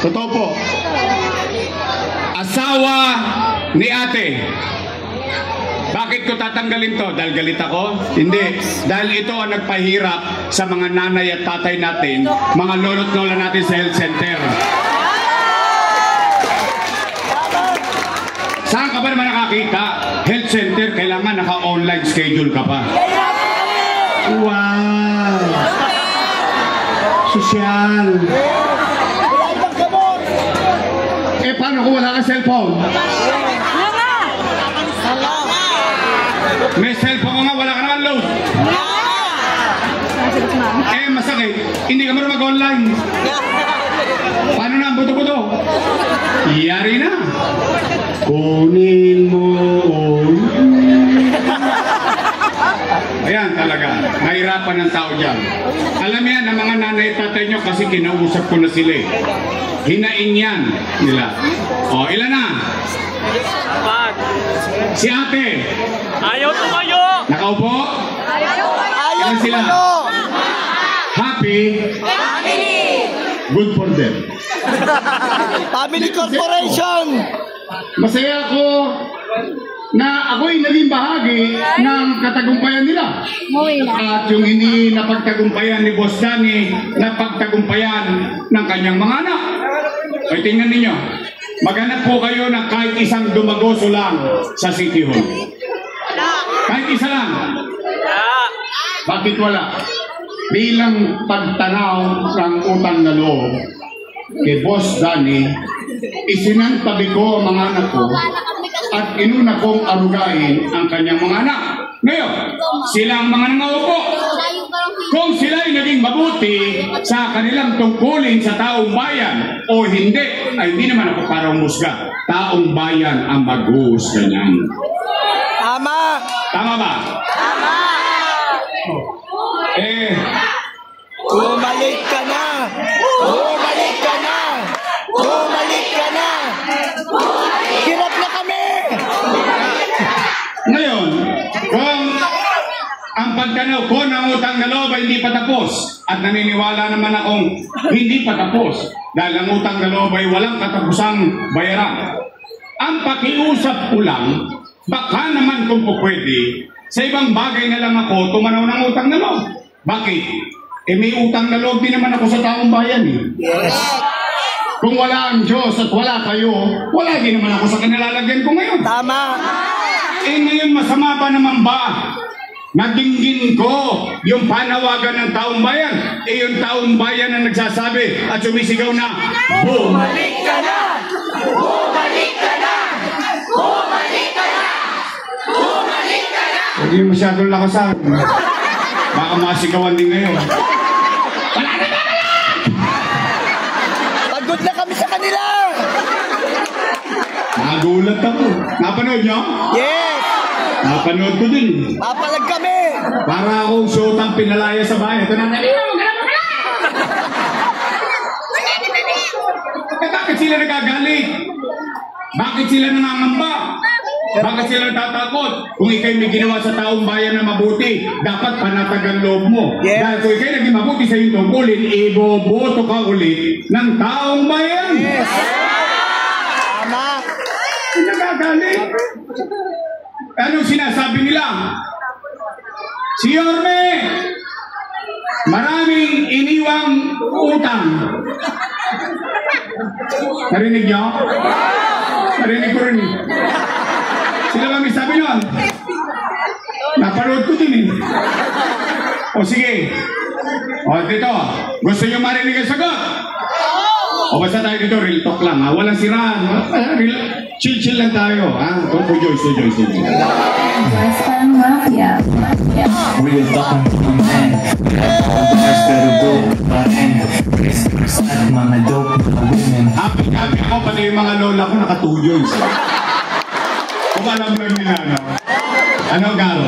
Totoo po. Asawa ni ate. Bakit ko tatanggalin to? Dahil galit ako? Hindi. Dahil ito ang nagpahirap sa mga nanay at tatay natin, mga lolo't lola natin sa health center. Saan ka ba naman nakakita? Health center, kailangan naka-online schedule ka pa. Wow! Sosyal. Eh, paano kung wala ka cellphone? May cellphone ko nga, wala ka naman load. Eh, masakit. Hindi ka marunong mag-online. Paano na ang buto-buto? Iyari na. Kunin mo. Ayan talaga. Nahirapan ng tao dyan. Alam yan ang mga nanay at tatay nyo kasi kinausap ko na sila eh. Hinain yan nila. O, ilan na? Si ate. Ayaw tumayo! Nakaupo? Ayaw sila? Happy? Family! Good for them. Family Corporation! Masaya ako na ako'y naging bahagi ng katagumpayan nila. At yung hindi napagtagumpayan ni Boss Danny, napagtagumpayan ng kanyang mga anak. Ay, tingnan ninyo. Maghanap po kayo na kahit isang dumagoso lang sa City Hall. Kahit isa lang. Bakit wala? Bilang pagtanaw ng utang na loob kay Boss Danny, isinantabi ko ang mga anak ko at inuna kong arugain ang kanyang mga anak. Ngayon, sila ang mga nangaupo. Kung sila ay naging mabuti sa kanilang tungkulin sa taong bayan o hindi, ay hindi naman ako para umusga. Taong bayan ang mag-uusga niyan. Tama! Tama ba? Tama! Eh, Bumalik ka na! Bumalik ka na! Bumalik ka na! Hirap na kami! ngayon, kung ang pagtanaw ko ng utang na loob ay hindi pa tapos at naniniwala naman akong hindi pa tapos dahil ang utang na loob ay walang katapusang bayaran. Ang pakiusap ko lang, baka naman kung po pwede, sa ibang bagay na lang ako tumanaw ng utang na loob. Bakit? Eh may utang na loob din naman ako sa taong bayan eh. Yes! Kung wala ang Diyos at wala kayo, wala din naman ako sa kanilalagyan ko ngayon. Tama! Eh ngayon masama ba naman ba? Nagingin ko yung panawagan ng taong bayan. Eh yung taong bayan ang nagsasabi at sumisigaw na, bumalik ka na! Bumalik ka na! Bumalik ka na! Bumalik ka na! Hindi masyadong lakasan. Baka masigawan din ngayon. Wala na ba? Pagod na kami sa kanila! Nagulat ako. Napanood nyo? Yes! Napanood ko din. Papalag kami! Para akong showtang pinalaya sa bahay. Ito na bakit sila nagagalit? Bakit sila nangangamba? Bakit sila natatakot? Kung ikay may ginawa sa taong bayan na mabuti, dapat panatagan loob mo. Yes. Dahil kung ikay naging mabuti sa iyong tungkulin, iboboto ka ulit ng taong bayan. Yes! Tama! Nagagalit. Anong sinasabi nila? Si Yorme, maraming iniwang utang. Narinig nyo? Narinig ko rin. Sila ba may sabi nun? Napanood ko din eh. O sige. O dito, gusto nyo marinig ang sagot? O basta tayo dito, real talk lang ha. Walang siraan. Chill lang tayo ha. O Joyce. Western Mafia. Real talk ng man. Bars pero dope pa end. At mga dope na women. Happy ako, pati yung mga lola ko nakatujoy. Kung alam lang nila, no? Ano, Garo?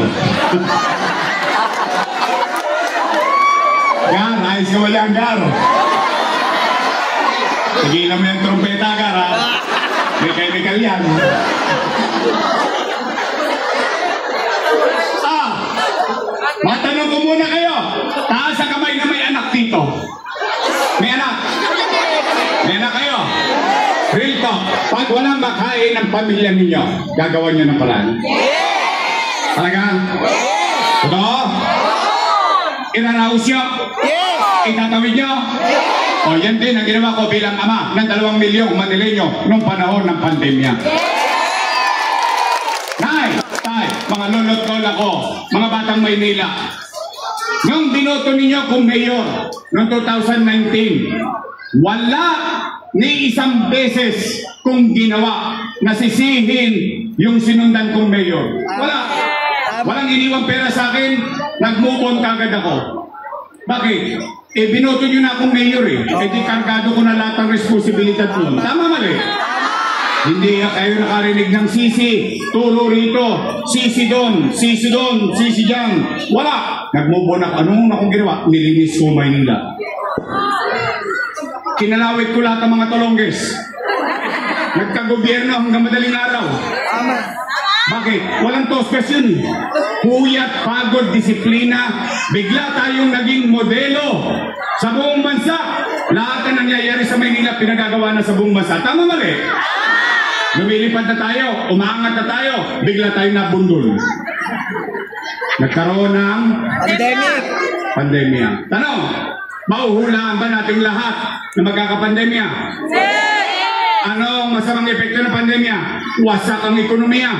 Gar, ayos ka wala ang Garo. Tigilan mo yung trompeta, Gar, ha? May chemical yan. Matanong ko muna kayo. Taas sa kamay na may anak dito. May anak? May anak kayo? Ito, pag walang makain ng pamilya ninyo, gagawa nyo ng paraan? Yes! Talaga? Yes! Totoo? Iraraos nyo? Yes! Itatawid nyo? Yes! O yan din ang ginawa ko bilang ama ng 2 milyong Manileño nung panahon ng pandemya. Tay, mga lolo't lola ko, mga batang Maynila, nung binoto ninyo kung mayor noong 2019, wala ni isang beses kung ginawa na sisihin yung sinundan kong mayor. Wala. Walang iniwang pera sa akin, nag-move on kagad ako. Bakit? Eh, binoto nyo na akong mayor eh. Eh, di kargado ko na lahat ng responsibilidad nun. Tama mali? Hindi kayo nakarinig ng sisi, turo rito, sisi doon, sisi doon, sisi dyan. Wala. Nag-move on ako. Anong akong ginawa? Nilinis ko Maynila. Kinalawit ko lahat ng mga tolongges. Nagkagobyerno hanggang madaling araw. Bakit? Walang tospes yun. Puyat, pagod, disiplina. Bigla tayong naging modelo sa buong bansa. Lahat na nangyayari sa Maynila, pinagagawa na sa buong bansa. Tama mali? Lumilipad na tayo, umaangat na tayo, bigla tayo nabundol. Nagkaroon ng pandemya. Tanong, mauhulaan ba nating lahat na magkakapandemya? Anong masamang epekto ng pandemya? Wasak ang ekonomiya.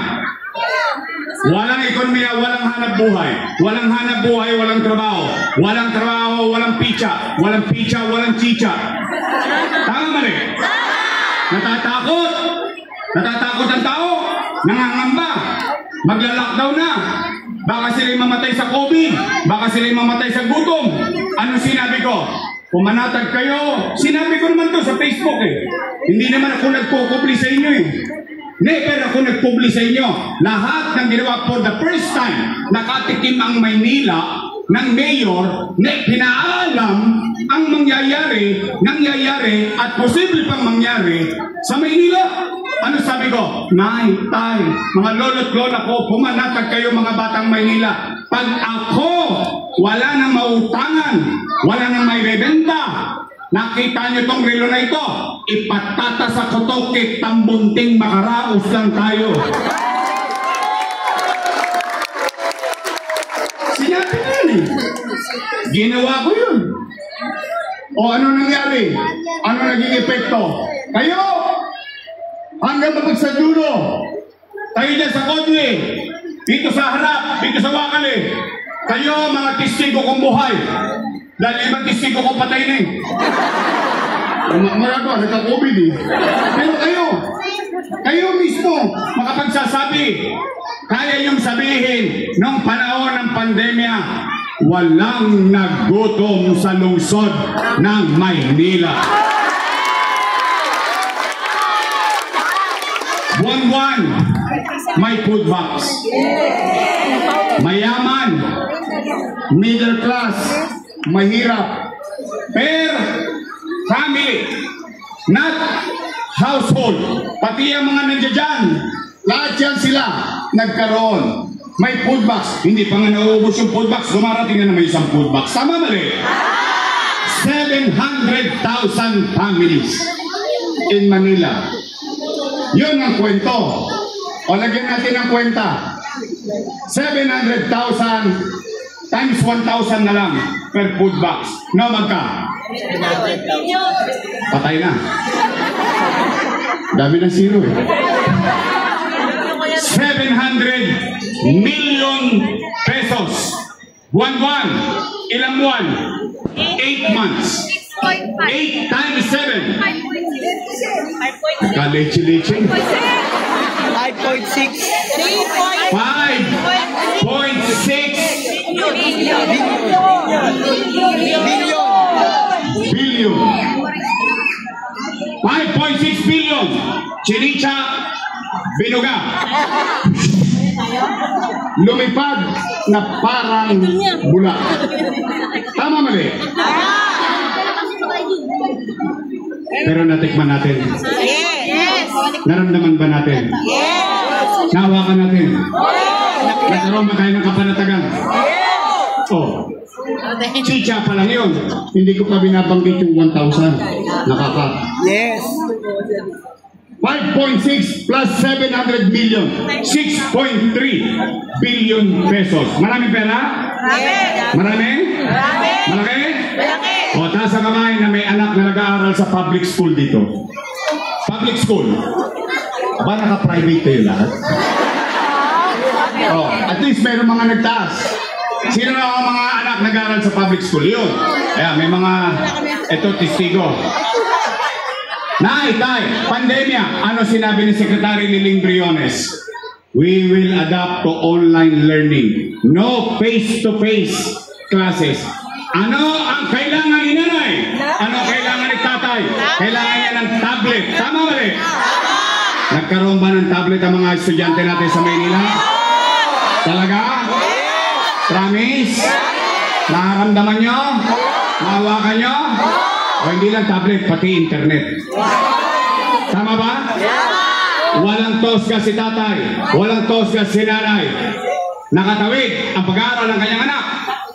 Walang ekonomiya, walang hanap buhay. Walang hanap buhay, walang trabaho. Walang trabaho, walang picha. Walang picha, walang chicha. Tama mali? Natatakot. Natatakot ang tao. Nangangamba. Magla-lockdown na. Baka sila'y mamatay sa COVID. Baka sila'y mamatay sa gutom. Anong sinabi ko? Pumanatag kayo. Sinabi ko naman to sa Facebook eh. Hindi naman ako nagkukubli sa inyo eh. Never ako nagpubli sa inyo. Lahat ng ginawa for the first time, nakatikim ang Maynila ng mayor na pinaalam ang nangyayari at posible pang mangyari sa Maynila. Ano sabi ko? Nay, tay, mga lolo't lola ko, pumanatag kayo mga batang Maynila. Pag ako, wala nang mautangan, wala nang may rebenta, nakita nyo tong relo na ito, ipatata sa kotokit, tambunting makaraos lang tayo. Sinabi ko yun eh. Ginawa ko yun. O ano nangyari? Ano naging epekto? Kayo, hanggang mapagsadulo, tayo dyan sa kodwe, dito sa harap, dito sa wakali, kayo mga testigo kong buhay. Dahil ibang testigo kong patay na eh. Marado, nagka-COVID eh. Pero kayo mismo, makapagsasabi, kaya yung sabihin, noong panahon ng pandemya, walang naggutom sa lungsod ng Maynila. Buwan-buwan, may food box. Mayaman, middle class, mahirap, per family, not household. Pati ang mga nandiyan dyan, lahat yan sila nagkaroon. May food box. Hindi pa nga nauubos yung food box, dumarating na may isang food box. Tama mali? 700,000 families in Manila. Yun ang kwento. O lagyan natin ang kwenta. 700,000 times 1,000 na lang per food box. No, magka? Patay na. Dami ng zero eh. 700 million pesos. Buwan-buwan. Ilang buwan? 8 months. 8 times 7. Kaleche-leche. 5.6. 5.6 billion. 5.6 billion. Chinicha, binuga. Lumipad na parang bula. Tama mali? Pero natikman natin. Naramdaman ba natin? Nahawakan natin? Nagkaroon ba tayo ng kapanatagan? Oh. Chicha pa lang yun. Hindi ko pa binabanggit yung 1,000. Nakaka. Yes. 5.6 plus 700 million. 6.3 billion pesos. Maraming pera? Marami? Malaki? O, taas ang kamay na may anak na nag-aaral sa public school dito. Public school. Ba naka-private kayo lahat? Oh, at least mayroong mga nagtaas. Sino na ang mga anak nag-aaral sa public school? Yun. Kaya may mga, ito, testigo. Tay, pandemya. Ano sinabi ni Secretary Liling Briones? We will adapt to online learning. No face-to-face classes. Ano ang kailangan ni nanay? Ano kailangan ni tatay? Kailangan niya ng tablet. Tama ba rin? Nagkaroon ba ng tablet ang mga estudyante natin sa Maynila? Talaga? Promise? Nakaramdaman nyo? Mahawakan nyo? O hindi lang tablet, pati internet. Tama ba? Walang tosga si tatay. Walang tosga si nanay. Nakatawid ang pag-aaral ng kanyang anak.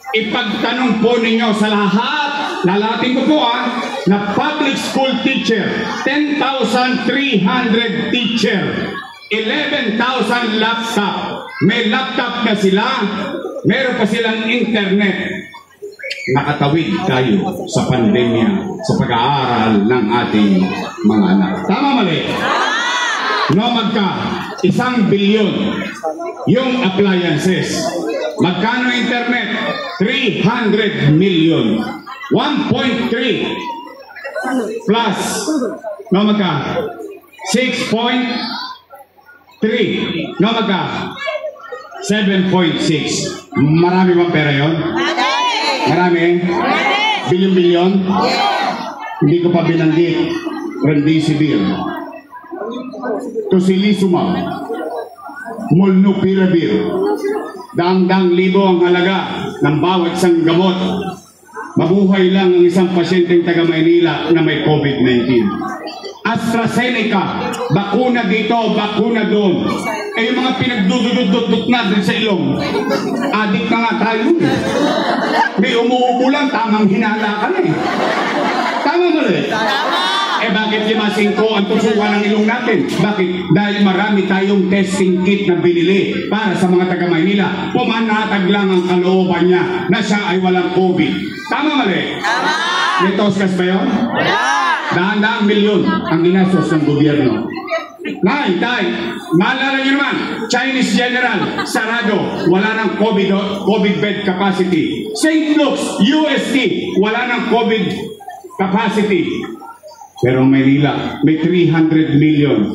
Ipagtanong po ninyo sa lahat, lalating ko po na public school teacher, 10,300 teacher, 11,000 laptop. May laptop na sila, meron pa silang internet. Nakatawid tayo sa pandemya, sa pag-aaral ng ating mga anak. Tama mali? No, magka 1 billion yung appliances. Magkano internet? 300 million. 1.3 plus, no, magka 6.3, no, magka 7.6. Marami bang pera yun? Marami? Bilyon-bilyon? Hindi ko pa binanggit. Remdesivir, Tocilizumab, Molnupiravir. Daang-daang libo ang halaga ng bawat isang gamot. Mabuhay lang ang isang pasyenteng taga Maynila na may COVID-19. AstraZeneca, bakuna dito, bakuna doon. Eh yung mga pinagdududududut natin sa ilong, adik na nga tayo. May umuubo lang, tamang hinala ka na eh. Tama mo rin? Eh bakit 5-5 ang tusukan ng ilong natin? Bakit? Dahil marami tayong testing kit na binili para sa mga taga Maynila. Pumanatag lang ang kalooban niya na siya ay walang COVID. Tama mali? Tama! May toskas ba yun? Daan-daang milyon ang ginastos ng gobyerno. Tay, maalala nyo naman, Chinese General, sarado, wala ng COVID bed capacity. St. Luke's, UST, wala ng COVID capacity. Pero Maynila, may 300 million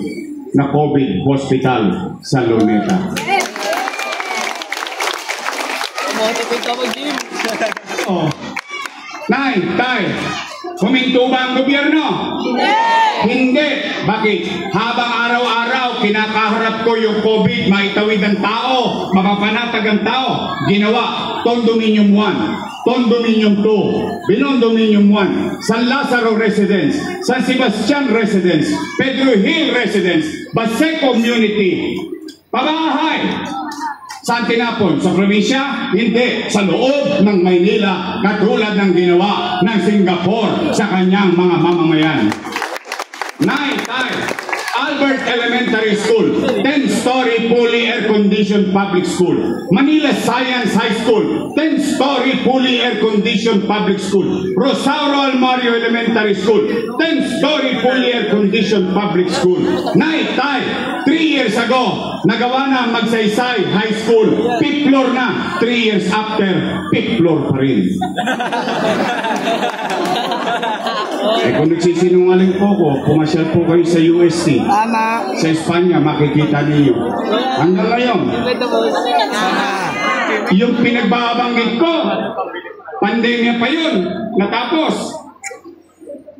na COVID hospital sa Luneta. Oh. Tay, huminto ba ang gobyerno? Hindi. Bakit? Habang araw-araw kinakaharap ko yung COVID, maitawid ang tao, mapapanatag ang tao, ginawa, Condominium 1, Condominium 2, Binondominium 1, San Lazaro Residence, San Sebastian Residence, Pedro Hill Residence, Basay Community, pabahay. Saan tinapon? Sa probinsya? Hindi. Sa loob ng Maynila, katulad ng ginawa ng Singapore sa kanyang mga mamamayan. Tay, Albert Elementary School, 10-story fully air-conditioned public school. Manila Science High School, 10-story fully air-conditioned public school. Rosauro Almario Elementary School, 10-story fully air-conditioned public school. Tay, 3 years ago, nagawa na Magsaysay High School. 5th floor na. 3 years after, 5th floor pa rin. Eh kung nagsisinungaling po ko, pumasyal po kayo sa UST. Tama. Sa Espanya, makikita niyo. Hanggang ngayon, yung pinagbabanggit ko, pandemya pa yun, natapos.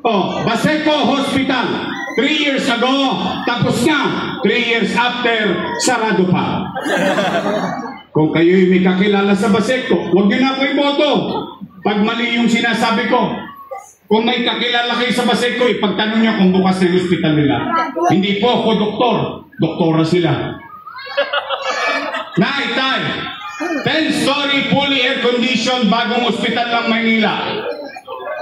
Oh, Baseco Hospital, 3 years ago, tapos na. 3 years after, sarado pa. Kung kayo'y may kakilala sa Baseco, huwag niyo na ako iboto. Pag mali yung sinasabi ko, kung may kakilala kayo sa Baseco, ipagtanong niyo kung bukas na yung hospital nila. Hindi po ako doktor, doktora sila. Tay, 10-story fully air-conditioned bagong hospital lang Maynila.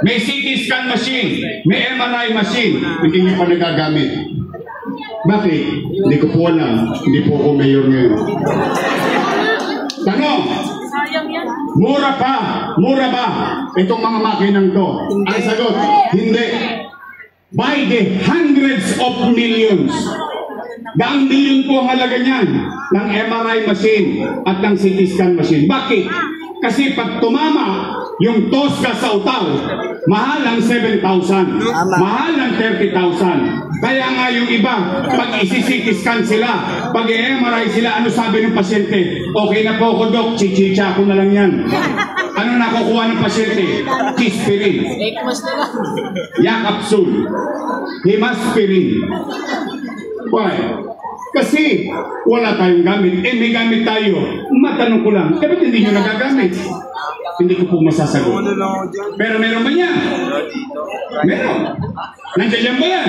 May CT scan machine, may MRI machine, hindi niyo pa nagagamit. Bakit? Hindi ko po alam. Hindi po ako mayor ngayon. Tanong, mura pa, mura ba itong mga makinang to? Ang sagot, hindi. By the hundreds of millions. Daang milyon po ang halaga niyan ng MRI machine at ng CT scan machine. Bakit? Kasi pag tumama yung Tosca sa Utaw, mahal ang 7,000, mahal ang 30,000. Kaya nga yung iba, pag isi-CT scan sila, pag i-MRI sila, ano sabi ng pasyente? Okay na po ako, Dok, chichicha ko na lang yan. Ano nakukuha ng pasyente? Kispirin, Yakapsul, Himaspirin. Why? Kasi wala tayong gamit. Eh, may gamit tayo. Matanong ko lang, ba't hindi nyo nagagamit? Hindi ko po masasagot. Pero meron ba yan? Meron. Nandiyan yan ba yan?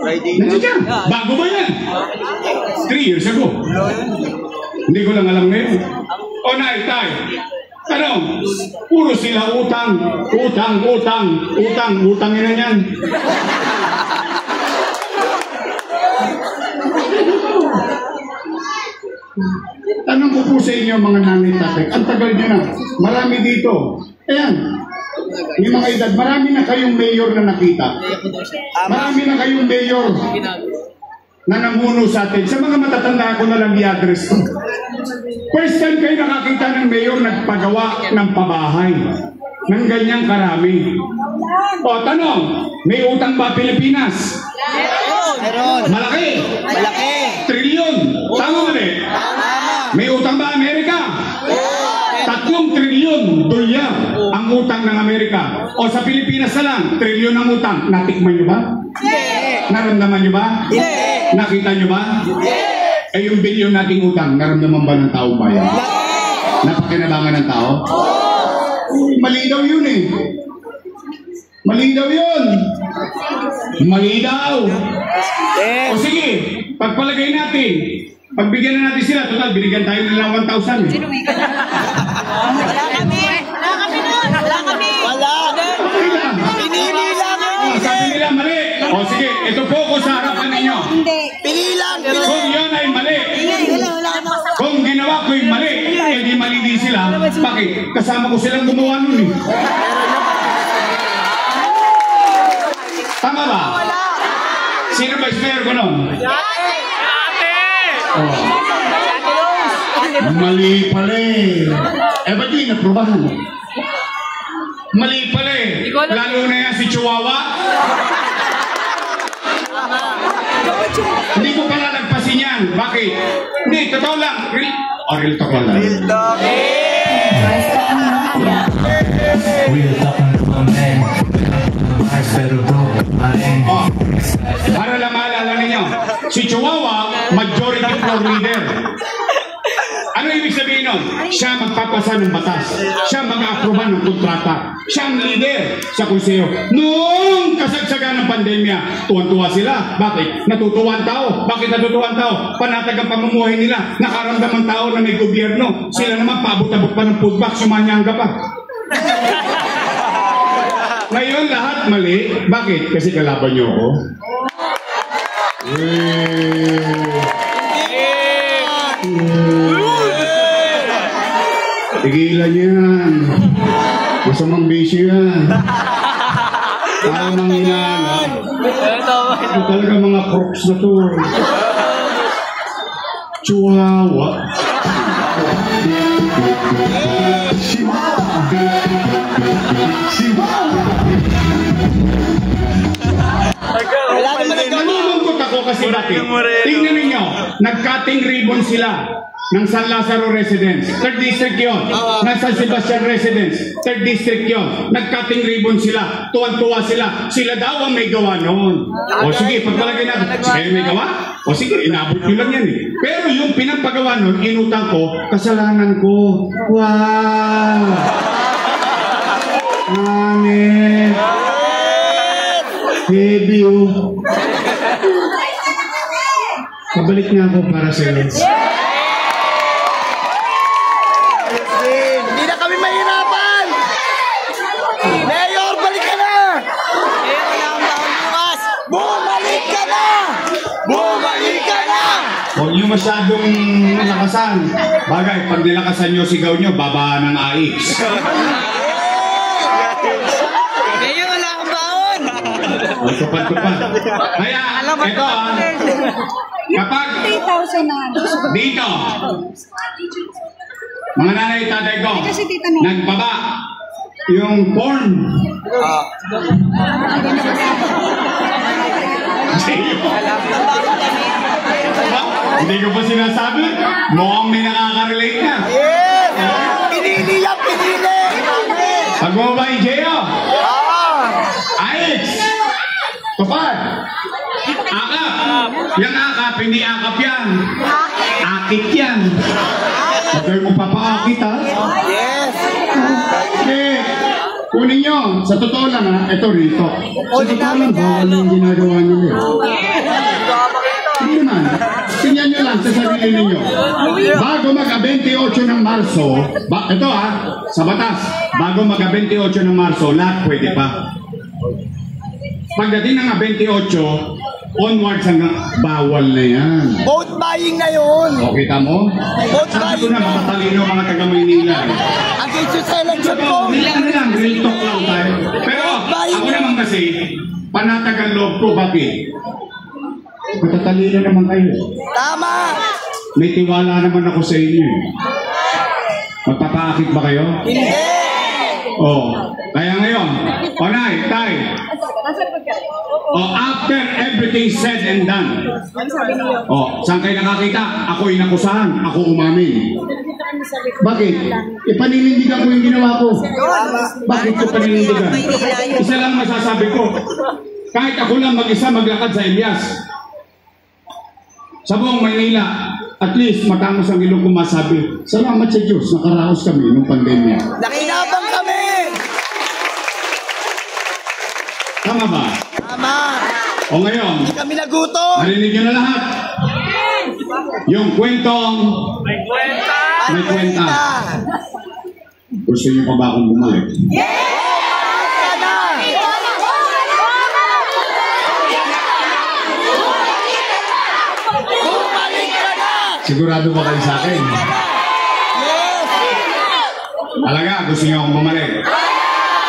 Nandiyan yan. Bago ba yan? 3 years ago. Hindi ko lang alam ngayon. O naitay. Tanong, puro sila utang. Utang na yan. Tanong ko po sa inyo mga nanay tatay, ang tagal nyo na, marami dito. Ayan, yung mga edad, marami na kayong mayor na nakita. Marami na kayong mayor na namuno sa atin. Sa mga matatanda ko na lang i-address ko. First time kayo nakakita ng mayor nagpagawa ng pabahay ng ganyang karami. O tanong, may utang ba Pilipinas? Meron. Malaki. Malaki. Trilyon. Tama ulit. May utang ba Amerika? 3 trilyon dolyar ang utang ng Amerika. O sa Pilipinas na lang, trilyon ang utang. Natikman nyo ba? Naramdaman nyo ba? Nakita nyo ba? Eh yung bilyon nating utang, naramdaman ba ng tao ba yan? Napakinabangan ng tao? Malinaw yun eh. Malinaw yun. Malinaw. O sige, pagpalagay natin, pagbigyan na natin sila, total, binigyan tayo nila 1,000 eh. Wala kami nun. Wala kami. Wala. Pinili lang. Sabi nila mali. O sige, ito po ko sa harapan ninyo. Pili lang. Kung yun ay mali, kung ginawa ko'y mali, eh di mali din sila. Bakit? Kasama ko silang gumawa nun eh. Tama ba? Sino ba mayor ko nun? Oh. Mali pala eh. Eh ba't di naprobahan? Mali pala eh. Lalo na yan si Chihuahua. Hindi ko pala nagpasin yan. Bakit? Hindi, totoo lang. Real talk lang. Real talk ng mga men. Mars pero broke pa rin. Oh, para lang maalala ninyo, si Chihuahua, majority floor leader. Ano ibig sabihin nun? Siya magpapasa ng batas. Siya mag-aproba ng kontrata. Siya ang leader sa konseyo. Noong kasagsagan ng pandemya, tuwan-tuwa sila. Bakit? Natutuwa ang tao. Bakit natutuwa ang tao? Panatag ang pamumuhay nila. Nakaramdam ang tao na may gobyerno. Sila naman paabot-abot pa ng food box, sumanyanga pa. Ngayon lahat mali. Bakit? Kasi kalaban niyo ako. Tigilan yan. Masamang bisyo yan. Tamang hinalan. Ito talaga mga crocs na to. Chihuahua. Wala naman ang Nalulungkot ako kasi bakit? Tingnan ninyo, nag-cutting ribbon sila ng San Lazaro Residence. 3rd District yun. Ng San Sebastian Residence. 3rd District yun. Nag-cutting ribbon sila. Tuwan-tuwa sila. Sila daw ang may gawa noon. O sige, pagpalagay natin, kayo may gawa? O sige, inabot nyo lang yan eh. Pero yung pinapagawa noon, inutang ko, kasalanan ko. Wow! Amen. Heavy oh. Pabalik na ako para sa iyo. Hindi na kami mahirapan! Mayor, balik ka na! Mayor, wala akong taon bukas! Bumalik ka na! Bumalik! Huwag nyo masyadong lakasan. Bagay, pag nilakasan nyo, sigaw nyo, baba ng AX. Ngayon, wala kang baon. Tupad-tupad. Kaya, ito kapag dito, mga nanay, tatay ko, nagbaba yung porn. Hindi ko pa sinasabi, mukhang may nakaka-relate na. Yes! Pinili yan, pinili! Pag mo ba yung Gio? Alex! Tupad! Akap! Yung akap, hindi akap yan. Akit yan. Huwag kayo mo papaakit, ha? Yes! Eh, kunin nyo. Sa totoo lang, ha? Ito rito. Sa totoo lang, bawal na yung ginagawa nyo. Hindi naman. Tingnan nyo lang sa sarili ninyo. Bago mag-28 ng Marso, ito ha, sa batas, bago mag-28 ng Marso, lahat pwede pa. Pagdating ng 28, onwards hanggang bawal na yan. Vote buying na yun! O, kita mo? Vote Sabi ko buying na, na! makatalino mga taga-Maynila. Against yung selection ko! Ano lang, real talk lang tayo. Pero ako naman kasi, panatag ang loob ko, bakit? Matatalino naman kayo. Tama! May tiwala naman ako sa inyo. Magpapaakit ba kayo? Hindi! Oh, kaya ngayon, Panay, Tay. Oh, after everything said and done. Oh, saan kayo nakakita? Ako inakusahan, ako umamin. Bakit? Ipaninindigan ko yung ginawa ko. Bakit ko paninindigan? Isa lang masasabi ko. Kahit ako lang mag-isa maglakad sa Elias. Sa buong Maynila, at least matangos ang ilong kong masabi. Salamat sa Diyos, nakaraos kami nung pandemya. Nakinabang kami! Tama ba? Tama! O ngayon, Hindi kami nagutom! narinig nyo na lahat. Yung kwentong may kwenta. Gusto nyo pa ba akong bumalik? Bumalik ka na! Sigurado ba kayo sa akin? Yes! Talaga, gusto nyo akong bumalik?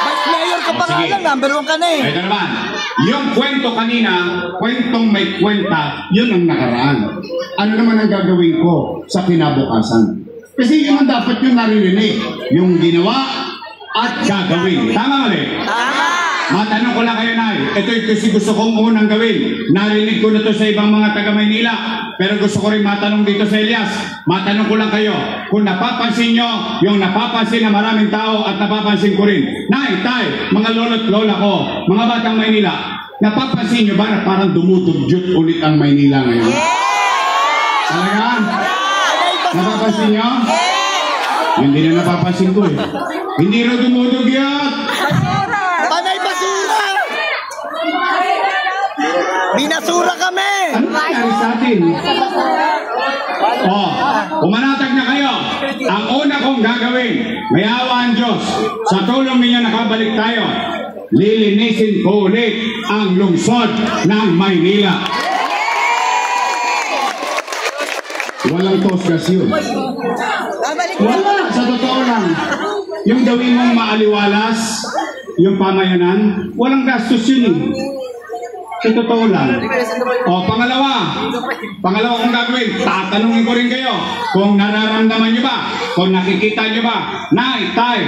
Mas mayor ka pa nga Sige. lang, number 1 ka na eh. Ito naman, yung kwento kanina, kwentong may kwenta, yun ang nakaraan. Ano naman ang gagawin ko sa kinabukasan? Kasi yun ang dapat yung naririnig, yung ginawa at gagawin. Tama mali? Tama! Matanong ko lang kayo, Nay. Ito yung kasi gusto kong unang gawin. Narinig ko na to sa ibang mga taga-Maynila. Pero gusto ko rin matanong dito sa Elias. Matanong ko lang kayo. Kung napapansin nyo, yung napapansin na maraming tao at napapansin ko rin. Nay, Tay, mga lolo't lola ko, mga batang Maynila, napapansin nyo ba na parang dumudugyot ulit ang Maynila ngayon? Talaga? Napapansin nyo? Hindi na napapansin ko eh. Hindi rin dumudugyot. Panay basura! Binasura kami! Ano nangyari sa atin? Oh, pumanatag na kayo. Ang una kong gagawin, may awa ang Diyos. Sa tulong ninyo nakabalik tayo. Lilinisin ko ulit ang lungsod ng Maynila. Walang tosgas yun. Wala, sa totoo lang. Yung gawin mong maaliwalas, yung pamayanan, walang gastos yun eh. Sa totoo lang. O, pangalawa kong gagawin, tatanungin ko rin kayo kung nararamdaman nyo ba, kung nakikita nyo ba, Nay, Tay,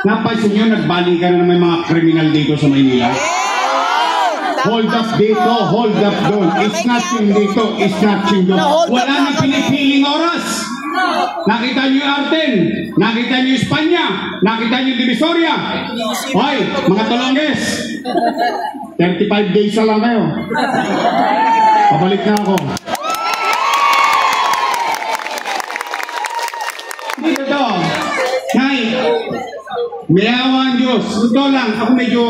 napansin nyo nagbalikan na may mga kriminal dito sa Maynila? Hold up dito, hold up doon. Snatching dito, snatching doon. Wala nang pinipiling oras. Nakita nyo yung Arten, nakita nyo yung Espanya, nakita nyo yung Divisoria. Hoy, mga Tolonges, 35 days na lang kayo. Pabalik na ako. Dito to. Nay, may awa ang Diyos. Ito lang, ako medyo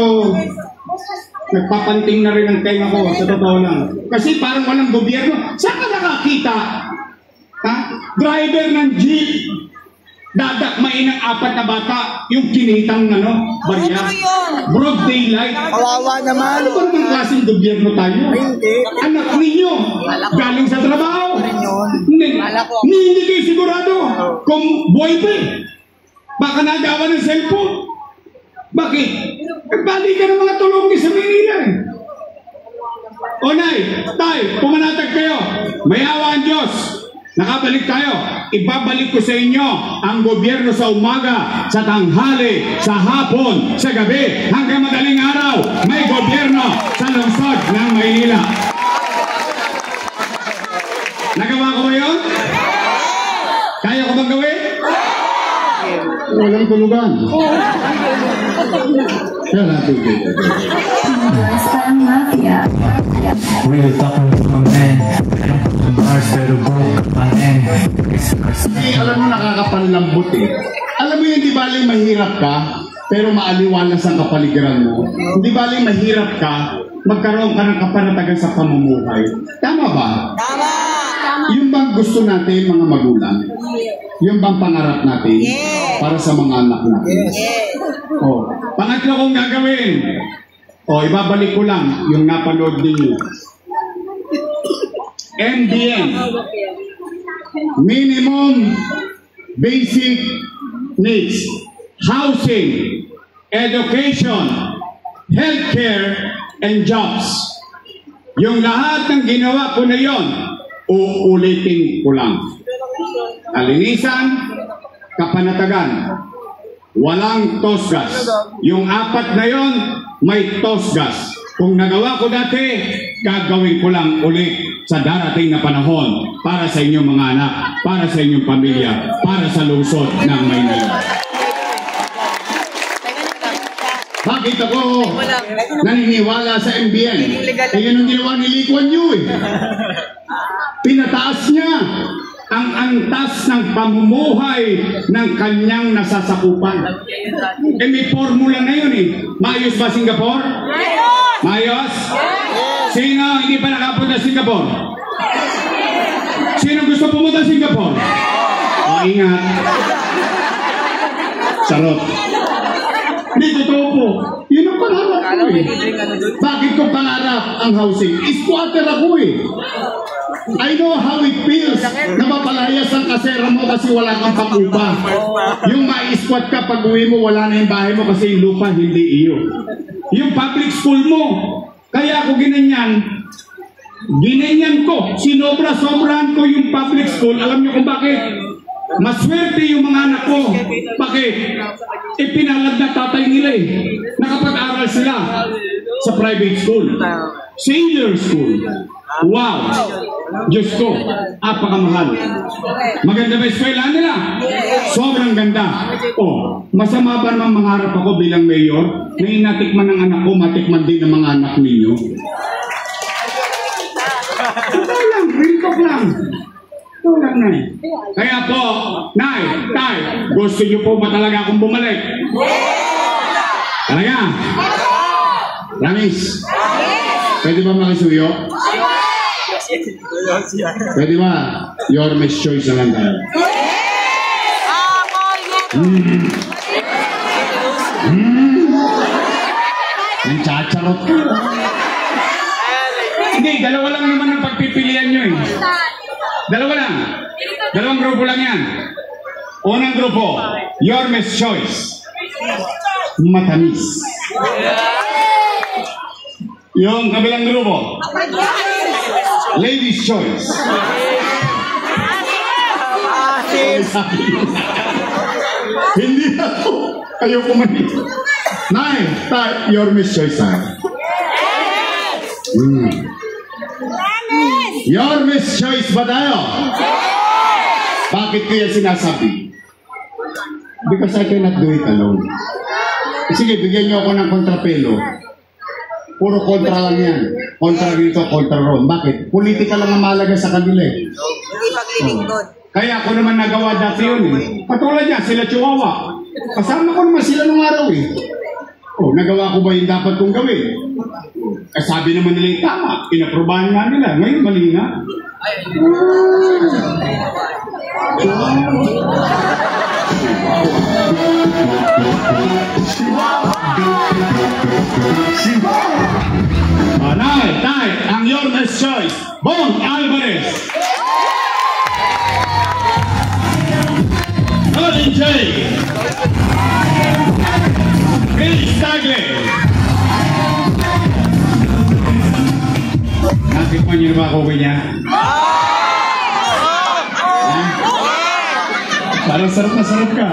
nagpapanting na rin ang tenga ko, sa totoo lang. Kasi parang walang gobyerno. Saan ka nakakita? Ha? Driver ng jeep, dadakmain ng 4 na bata, yung kinitang barya. Broad daylight. Kawawa naman. Ano ba naman klaseng gobyerno tayo? Hindi. Anak ninyo, galing sa trabaho. Hindi kayo sigurado kung buhay pa eh. Baka nagawa ng cellphone. Bakit? Balik ka ng mga tulong ni sa Manila eh. O nay, tay, pumanatag kayo. May awa ang Diyos. Nakabalik tayo. Ibabalik ko sa inyo ang gobyerno sa umaga, sa tanghali, sa hapon, sa gabi, hanggang madaling araw. May gobyerno sa lungsod ng Maynila. Nagawa ko ba yun? Kaya ko bang gawin? Walang tulugan. Yan natin. Western Mafia. Real talking to my man. Bars pero broke pa end. Alam mo, nakakapanlambot eh. Alam mo yun, di baling mahirap ka, pero maaliwalas ang kapaligiran mo. Hindi baling mahirap ka, magkaroon ka ng kapanatagan sa pamumuhay. Tama ba? Tama! Yung bang gusto natin, mga magulang? Yung bang pangarap natin para sa mga anak natin? Oh, pangatlo kong gagawin. Ibabalik ko lang yung napanood ninyo. MBN. Minimum Basic Needs. Housing, Education, Healthcare, and Jobs. Yung lahat ng ginawa ko na yon, uulitin ko lang. Kalinisan, kapanatagan, walang tosgas. Yung apat na yon, may tosgas. Kung nagawa ko dati, gagawin ko lang ulit sa darating na panahon para sa inyong mga anak, para sa inyong pamilya, para sa lungsod ng Maynila. Bakit ako naniniwala sa MBN? Yan ang ginawa ni Lee Kuan Yew eh. Pinataas niya ang antas ng pamumuhay ng kanyang nasasakupan. May formula na yun eh. Maayos ba Singapore? Maayos? Sino hindi pa nakapunta sa Singapore? Sino gusto pumunta sa Singapore? Ingat. Charot. Hindi, totoo po. Yun ang pangarap ko eh. Bakit ko pangarap ang housing? Squatter ako eh. I know how it feels na mapalayas ang kasera mo kasi wala kang pang-upa. Yung ma-squat ka pag uwi mo, wala na yung bahay mo kasi yung lupa hindi iyo. Yung public school mo, kaya ako ginanyan ko. Sinobra-sobrahan ko yung public school. Alam niyo kung bakit? Maswerte yung mga anak ko. Bakit? Ipinalad na tatay nila eh. Nakapag-aral sila sa private school. Sailor school. Wow! Diyos ko, apakamahal. Maganda ba eskwela nila? Sobrang ganda. Masama ba naman mangarap ako bilang mayor na inatikman ng anak ko, matikman din ng mga anak ninyo? Ito lang, real talk lang. Ito lang, Nay. Kaya po, Nay, Tay, gusto niyo po ba talaga akong bumalik? Talaga? Ramis? Pwede ba makisuyo? Pwede ba? Your Miss Choice na lang tayo. Ang chacharot ka. Hindi, dalawa lang naman ang pagpipilian nyo eh. Dalawa lang. Dalawang grupo lang yan. Unang grupo, Your Miss Choice. Matamis. Yung kabilang grupo, Ladies Choice. Hindi ako. Ayaw kumanin. Nay, Your Miss Choice ha. Your Miss Choice ba tayo? Bakit ko yan sinasabi? Because I cannot do it alone. Sige, bigyan niyo ako ng kontrapelo. Puro kontra lang yan. Kontra dito, kontra ron. Bakit? Politika lang ang mahalaga sa kanila eh. Hindi paglilingkod. Kaya ako naman nagawa dati yun eh. Patulad niya, sila Chihuahua. Kasama ko naman sila nung araw eh. Nagawa ko ba yung dapat kong gawin? Sabi naman nila yung tama. Inaprobahan nga nila. Ngayon, mali nga. Tay, ang Your Miss Choice, Bong Alvarez. DJ Chris Tagle. Natikman niyo na ba ako niya? Parang sarap na sarap ka.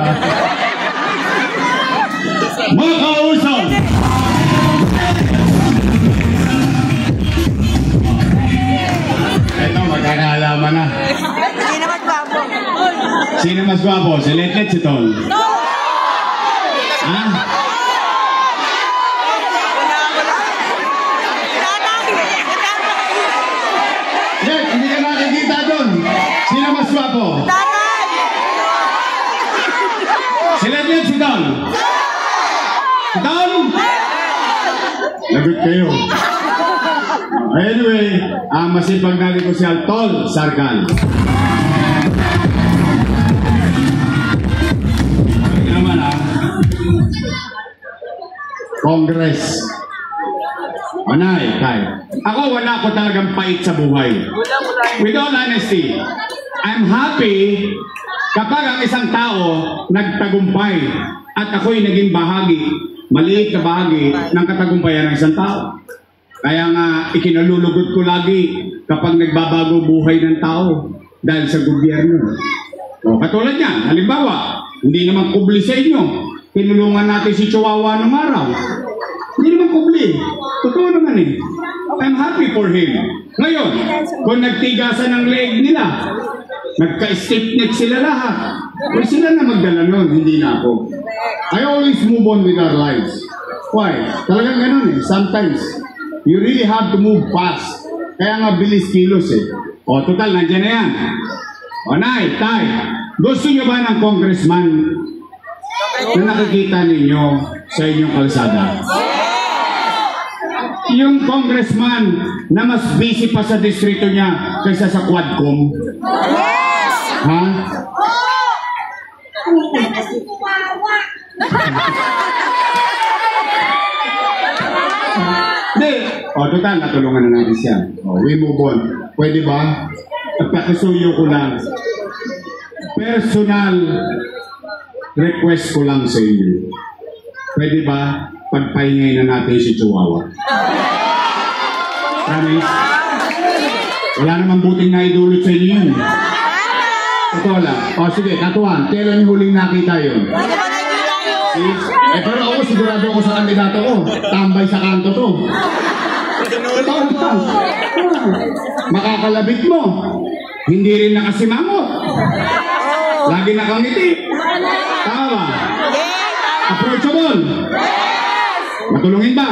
Mga kausap! Ito, magkakaalaman na. Hindi naman gwapo. Sino mas gwapo? Si Letlet, si Tol? Ha? Jet, hindi ka nakikita doon. Sino mas gwapo? Si Letlet, si Tol? Si Tol? Lagot kayo. Anyway, masipag natin ko si Altol Sargan. Okay naman Congress. Anay, kay. Ako wala ko talagang pait sa buhay. With all honesty, I'm happy kapag ang isang tao nagtagumpay at ako'y naging bahagi, maliit na bahagi ng katagumpayan ng isang tao. Kaya nga, ikinalulugod ko lagi kapag nagbabago buhay ng tao dahil sa gobyerno. O, katulad niyan, halimbawa, hindi naman kubli sa inyo. Tinulungan natin si Chihuahua ng araw. Hindi naman kubli. Totoo naman eh. I'm happy for him. Ngayon, kung nagtigasan ng leg nila, nagka-stiff neck sila lahat, o sila na magdala nun, hindi na ako. I always move on with our lives. Why? Talagang ganun eh. Sometimes, you really have to move fast. Kaya nga bilis kilos eh. O, total, nandiyan na yan. O, Nay, Tay, gusto nyo ba ng congressman na nakikita ninyo sa inyong kalsada? Yung congressman na mas busy pa sa distrito niya kaysa sa Quadcom? Ha? Hindi. O, total, natulungan na natin siya. O, we move on. Pwede ba? Pakisuyo ko lang. Personal request ko lang sa inyo. Pwede ba pagpahingay na natin si Chihuahua? Promise? Wala namang buting na idulot sa inyo yun. Totoo lang. O, sige, katuan. Kailan yung huling nakita yun? Pero ako, sigurado ako sa kandidato ko. Tambay sa kanto to. Makakalabit mo. Hindi rin nakasimangot. Lagi nakangiti. Tawa. Approachable. Matulungin ba?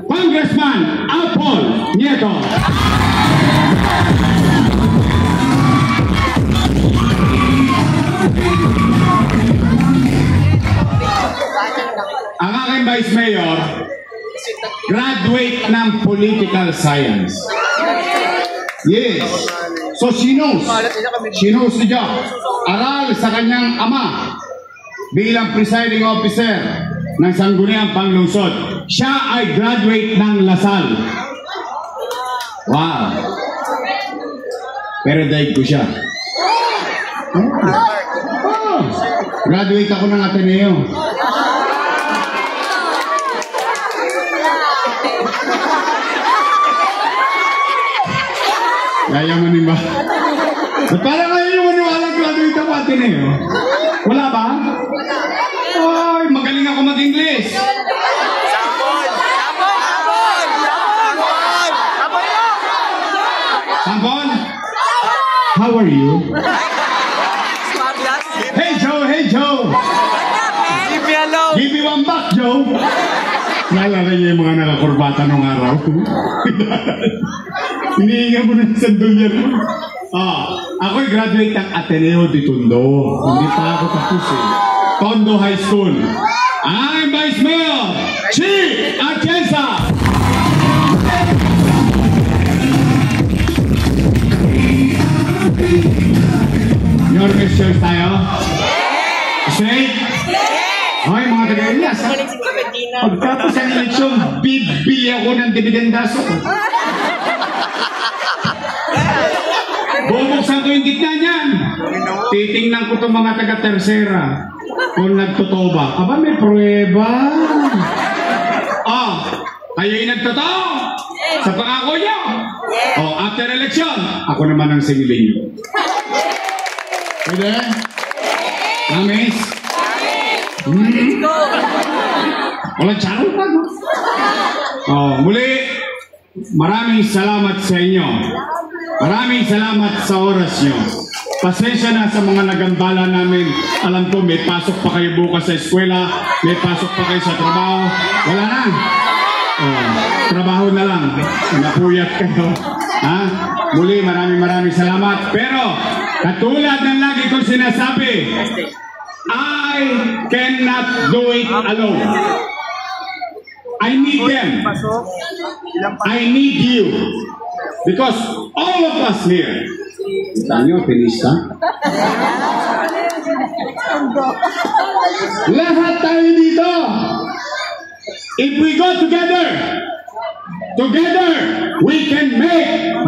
Congressman Apol Nieto. Ang aking Vice Mayor, graduate ng Political Science. Yes. So she knows the job. Aral sa kanyang ama bilang presiding officer ng Sangguniang Panglungsod. Siya ay graduate ng Lasal. Wow. Pero daig ko siya. Oh. Graduate ako ng Ateneo. Yayamanin ba? At parang ngayon yung maniwalang graduate ako Ateneo. Wala ba? Ay, magaling ako mag-English. Sampon? How are you? Hey Joe, hey Joe. Leave me alone. Give me one back, Joe. Naalala niyo yung mga nakakurbata nung araw? Hinihinga mo ng $1,000. Ako'y graduate ng Ateneo de Tondo. Hindi pa ako tapos eh. Tondo High School. I'm Vice Mayor Chi Atienza. Your questions tayo? Straight? Okay, mga taga-Elias. Pagkatapos ang eleksyon, bibili ako ng dividendaso ko. Bubuksan ko yung gitna niyan. Titingnan ko itong mga taga-tersera kung nagtotoo ba. Aba, may pruweba. Oh, kayo'y nagtotoo sa pangako niyo. Oh, after election, ako naman ang singilin niyo. Pwede? Amis? Walang charot pa, no? Oh, muli, maraming salamat sa inyo. Maraming salamat sa oras nyo. Pasensya na sa mga nagambala namin. Alam ko, may pasok pa kayo bukas sa eskwela, may pasok pa kayo sa trabaho. Wala na. Oh, trabaho na lang. Napuyat kayo. Ha? Muli, maraming salamat. Pero, katulad ng lagi kong sinasabi, I cannot do it alone. I need them. I need you. Because all of us here, kita nyo, pinista? Lahat tayo dito. If we go together, we can make